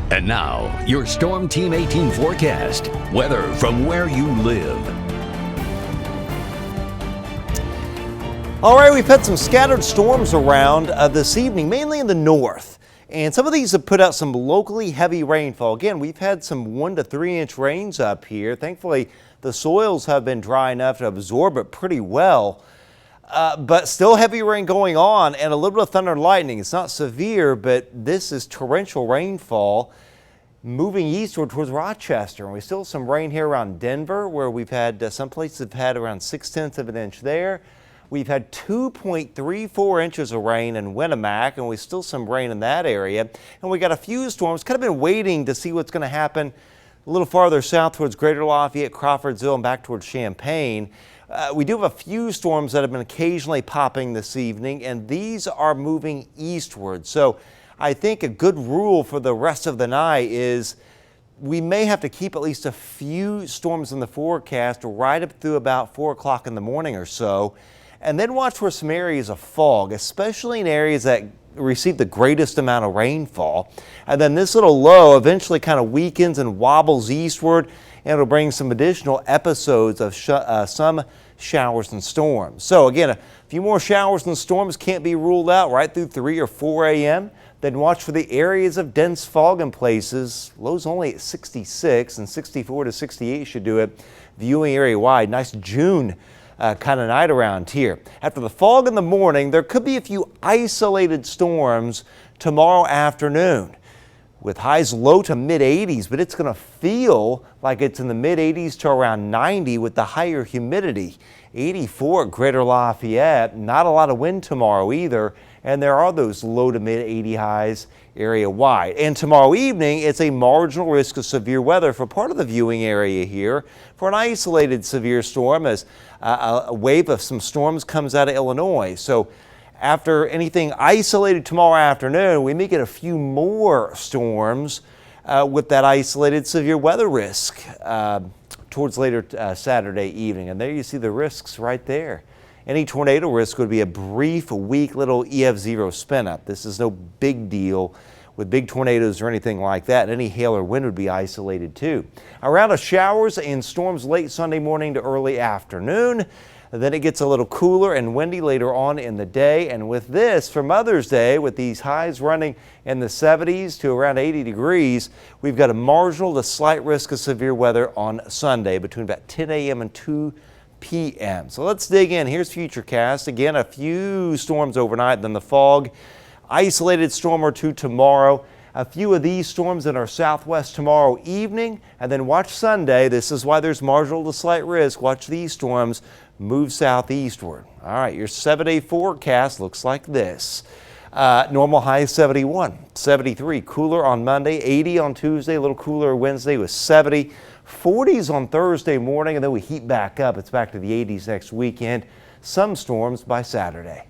And now, your Storm Team 18 forecast. Weather from where you live. All right, we've had some scattered storms around this evening, mainly in the north. And some of these have put out some locally heavy rainfall. Again, we've had some 1 to 3 inch rains up here. Thankfully, the soils have been dry enough to absorb it pretty well. But still heavy rain going on and a little bit of thunder and lightning. It's not severe, but this is torrential rainfall moving eastward towards Rochester. And we still have some rain here around Denver, where we've had some places have had around 0.6 of an inch there. We've had 2.34 inches of rain in Winnemac, and we still some rain in that area. And we got a few storms, kind of been waiting to see what's going to happen a little farther south towards Greater Lafayette, Crawfordsville, and back towards Champaign. We do have a few storms that have been occasionally popping this evening, and these are moving eastward. So I think a good rule for the rest of the night is we may have to keep at least a few storms in the forecast right up through about 4 o'clock in the morning or so, and then watch for some areas of fog, especially in areas that receive the greatest amount of rainfall. And then this little low eventually kind of weakens and wobbles eastward, and it'll bring some additional episodes of some showers and storms. So again, a few more showers and storms can't be ruled out right through 3 or 4 a.m. Then watch for the areas of dense fog in places. Lows only at 66, and 64 to 68 should do it. Viewing area wide. Nice June kind of night around here. After the fog in the morning, there could be a few isolated storms tomorrow afternoon, with highs low to mid 80s, but it's going to feel like it's in the mid 80s to around 90 with the higher humidity. 84 at Greater Lafayette. Not a lot of wind tomorrow either, and there are those low to mid 80 highs area wide. And tomorrow evening, it's a marginal risk of severe weather for part of the viewing area here for an isolated severe storm as a wave of some storms comes out of Illinois. So after anything isolated tomorrow afternoon, we may get a few more storms with that isolated severe weather risk towards later Saturday evening. And there you see the risks right there. Any tornado risk would be a brief, weak little EF0 spin up. This is no big deal with big tornadoes or anything like that. Any hail or wind would be isolated too. A round of showers and storms late Sunday morning to early afternoon. Then it gets a little cooler and windy later on in the day. And with this, for Mother's Day, with these highs running in the 70s to around 80 degrees, we've got a marginal to slight risk of severe weather on Sunday between about 10 a.m. and 2 p.m. So let's dig in. Here's Futurecast. Again, a few storms overnight, then the fog. Isolated storm or two tomorrow. A few of these storms in our southwest tomorrow evening, and then watch Sunday. This is why there's marginal to slight risk. Watch these storms move southeastward. All right, your 7-day forecast looks like this. Normal high 71, 73, cooler on Monday, 80 on Tuesday, a little cooler Wednesday with 70, 40s on Thursday morning, and then we heat back up. It's back to the 80s next weekend. Some storms by Saturday.